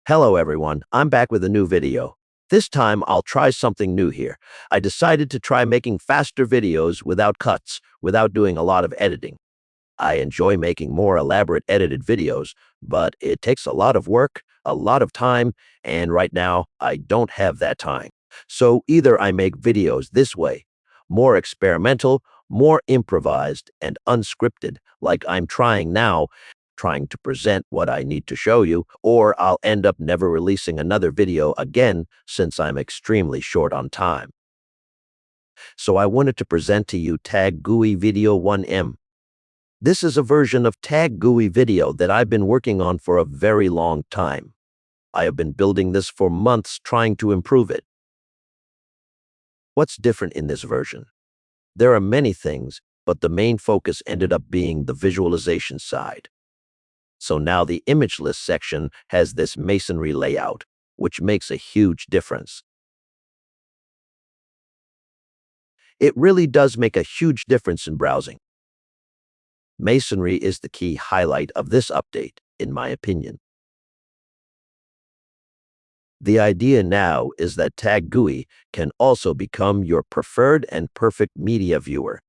Hello everyone, I'm back with a new video. This time I'll try something new here. I decided to try making faster videos without cuts, without doing a lot of editing. I enjoy making more elaborate edited videos, but it takes a lot of work, a lot of time, and right now I don't have that time. So either I make videos this way, more experimental, more improvised and unscripted, like I'm trying now, trying to present what I need to show you, or I'll end up never releasing another video again since I'm extremely short on time. So I wanted to present to you TagGUI Video 1M. This is a version of TagGUI Video that I've been working on for a very long time. I have been building this for months trying to improve it. What's different in this version? There are many things, but the main focus ended up being the visualization side. So now the image list section has this Masonry layout, which makes a huge difference. It really does make a huge difference in browsing. Masonry is the key highlight of this update, in my opinion. The idea now is that TagGUI can also become your preferred and perfect media viewer.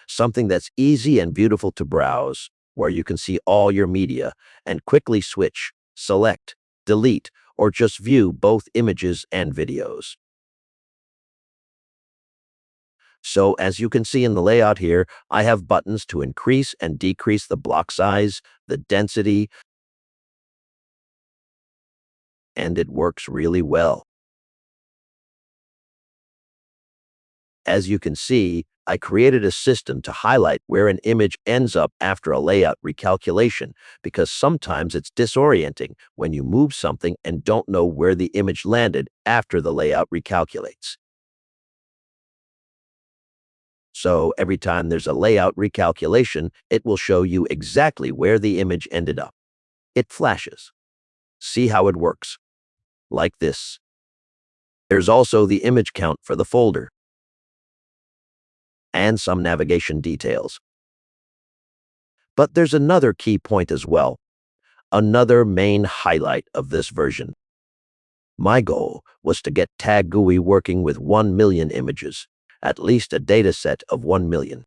Something that's easy and beautiful to browse, where you can see all your media and quickly switch, select, delete, or just view both images and videos. So as you can see in the layout here, I have buttons to increase and decrease the block size, the density, and it works really well. As you can see, I created a system to highlight where an image ends up after a layout recalculation, because sometimes it's disorienting when you move something and don't know where the image landed after the layout recalculates. So every time there's a layout recalculation, it will show you exactly where the image ended up. It flashes. See how it works. Like this. There's also the image count for the folder and some navigation details. But there's another key point as well, another main highlight of this version. My goal was to get TagGUI working with 1 million images, at least a dataset of 1 million.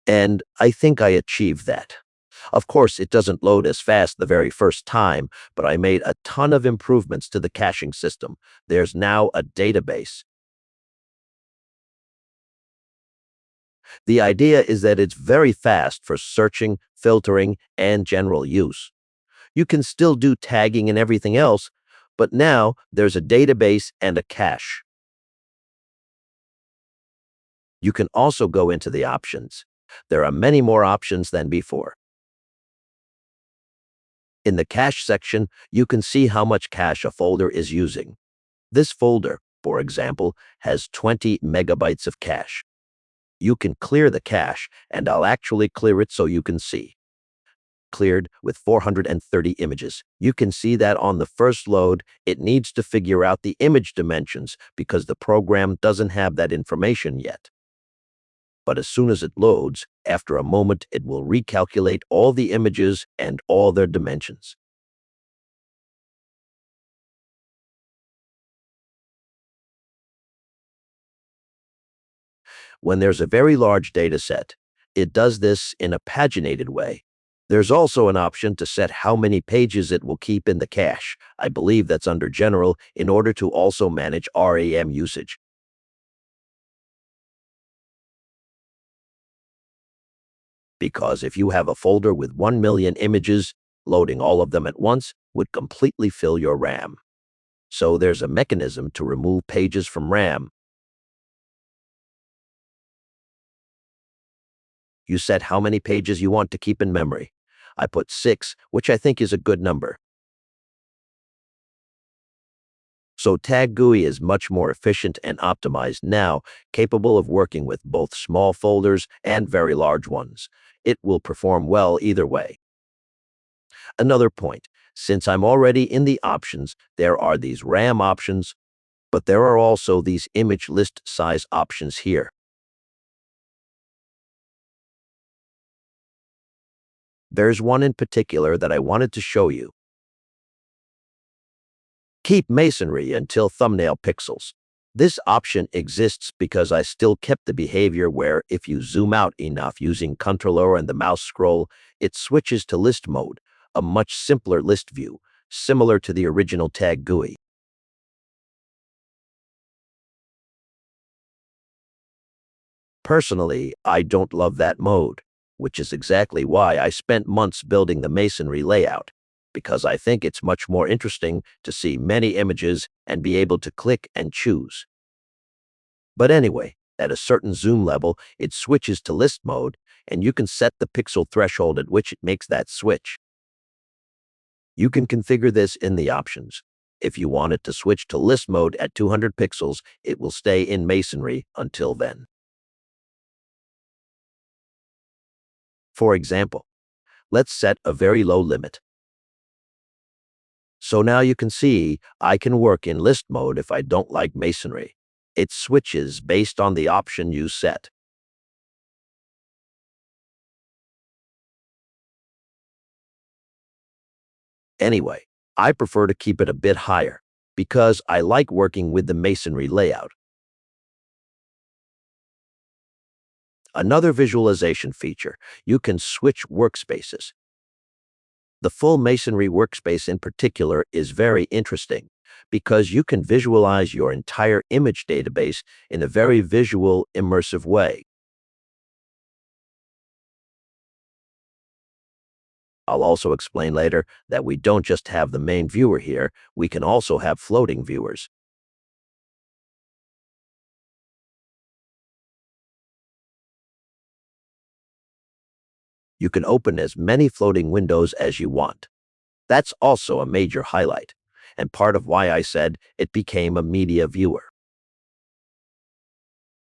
And I think I achieved that. Of course, it doesn't load as fast the very first time, but I made a ton of improvements to the caching system. There's now a database. The idea is that it's very fast for searching, filtering, and general use. You can still do tagging and everything else, but now there's a database and a cache. You can also go into the options. There are many more options than before. In the cache section, you can see how much cache a folder is using. This folder, for example, has 20 megabytes of cache. You can clear the cache, and I'll actually clear it so you can see. Cleared with 430 images. You can see that on the first load, it needs to figure out the image dimensions because the program doesn't have that information yet. But as soon as it loads, after a moment, it will recalculate all the images and all their dimensions. When there's a very large data set, it does this in a paginated way. There's also an option to set how many pages it will keep in the cache. I believe that's under General in order to also manage RAM usage. Because if you have a folder with 1 million images, loading all of them at once would completely fill your RAM. So there's a mechanism to remove pages from RAM. You set how many pages you want to keep in memory. I put 6, which I think is a good number. So TagGUI is much more efficient and optimized now, capable of working with both small folders and very large ones. It will perform well either way. Another point, since I'm already in the options, there are these RAM options, but there are also these image list size options here. There's one in particular that I wanted to show you. Keep masonry until thumbnail pixels. This option exists because I still kept the behavior where if you zoom out enough using Ctrl and the mouse scroll, it switches to list mode, a much simpler list view, similar to the original TagGUI. Personally, I don't love that mode, which is exactly why I spent months building the masonry layout, because I think it's much more interesting to see many images and be able to click and choose. But anyway, at a certain zoom level, it switches to list mode, and you can set the pixel threshold at which it makes that switch. You can configure this in the options. If you want it to switch to list mode at 200 pixels, it will stay in masonry until then. For example, let's set a very low limit. So now you can see I can work in list mode if I don't like masonry. It switches based on the option you set. Anyway, I prefer to keep it a bit higher because I like working with the masonry layout. Another visualization feature, you can switch workspaces. The full masonry workspace in particular is very interesting because you can visualize your entire image database in a very visual, immersive way. I'll also explain later that we don't just have the main viewer here, we can also have floating viewers. You can open as many floating windows as you want. That's also a major highlight, and part of why I said it became a media viewer.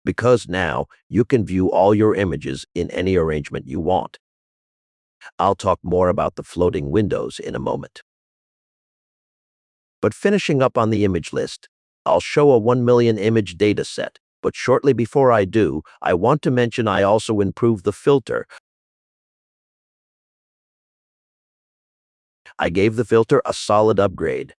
Because now you can view all your images in any arrangement you want. I'll talk more about the floating windows in a moment. But finishing up on the image list, I'll show a 1 million image dataset. But shortly before I do, I want to mention I also improved the filter. I gave the filter a solid upgrade.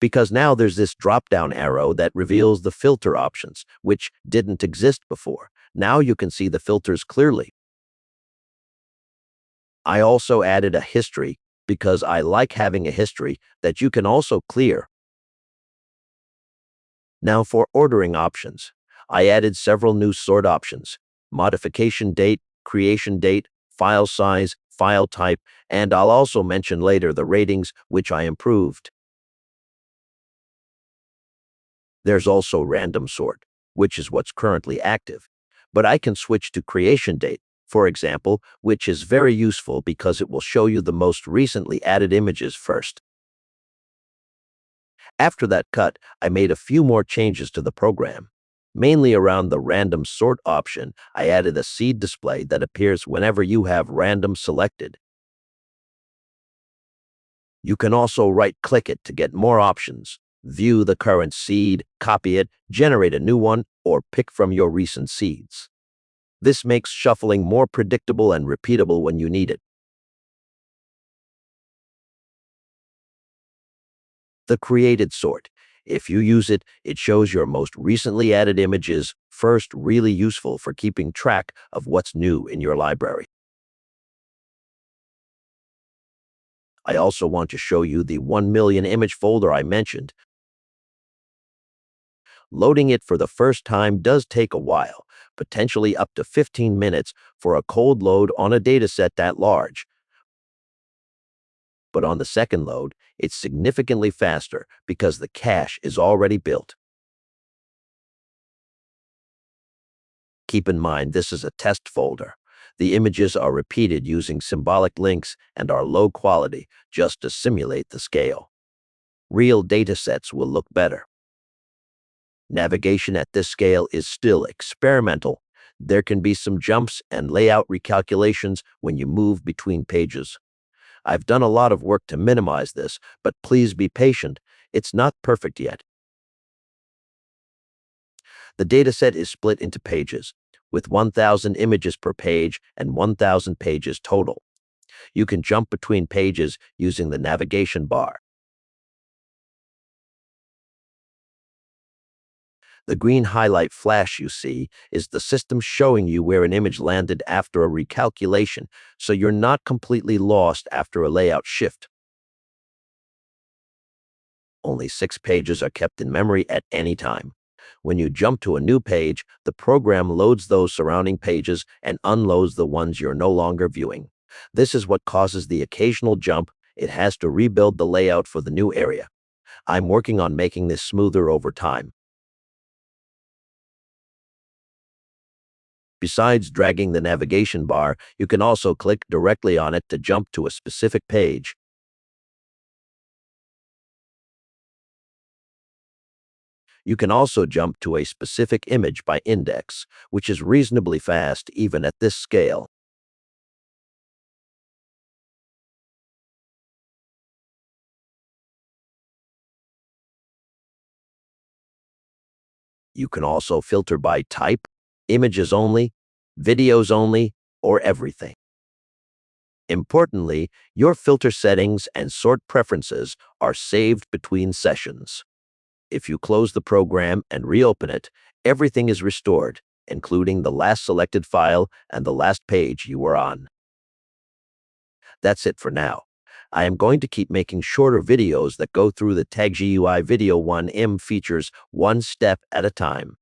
Because now there's this drop-down arrow that reveals the filter options, which didn't exist before. Now you can see the filters clearly. I also added a history because I like having a history that you can also clear. Now for ordering options, I added several new sort options: modification date, creation date, file size, file type, and I'll also mention later the ratings, which I improved. There's also random sort, which is what's currently active, but I can switch to creation date, for example, which is very useful because it will show you the most recently added images first. After that cut, I made a few more changes to the program. Mainly around the random sort option, I added a seed display that appears whenever you have random selected. You can also right-click it to get more options. View the current seed, copy it, generate a new one, or pick from your recent seeds. This makes shuffling more predictable and repeatable when you need it. The created sort. If you use it, it shows your most recently added images first, really useful for keeping track of what's new in your library. I also want to show you the 1 million image folder I mentioned. Loading it for the first time does take a while, potentially up to 15 minutes for a cold load on a dataset that large. But on the second load, it's significantly faster because the cache is already built. Keep in mind this is a test folder. The images are repeated using symbolic links and are low quality just to simulate the scale. Real datasets will look better. Navigation at this scale is still experimental. There can be some jumps and layout recalculations when you move between pages. I've done a lot of work to minimize this, but please be patient. It's not perfect yet. The dataset is split into pages. with 1,000 images per page and 1,000 pages total. You can jump between pages using the navigation bar. The green highlight flash you see is the system showing you where an image landed after a recalculation, so you're not completely lost after a layout shift. Only 6 pages are kept in memory at any time. When you jump to a new page, the program loads those surrounding pages and unloads the ones you're no longer viewing. This is what causes the occasional jump. It has to rebuild the layout for the new area. I'm working on making this smoother over time. Besides dragging the navigation bar, you can also click directly on it to jump to a specific page. You can also jump to a specific image by index, which is reasonably fast even at this scale. You can also filter by type, images only, videos only, or everything. Importantly, your filter settings and sort preferences are saved between sessions. If you close the program and reopen it, everything is restored, including the last selected file and the last page you were on. That's it for now. I am going to keep making shorter videos that go through the TagGUI Video 1M features one step at a time.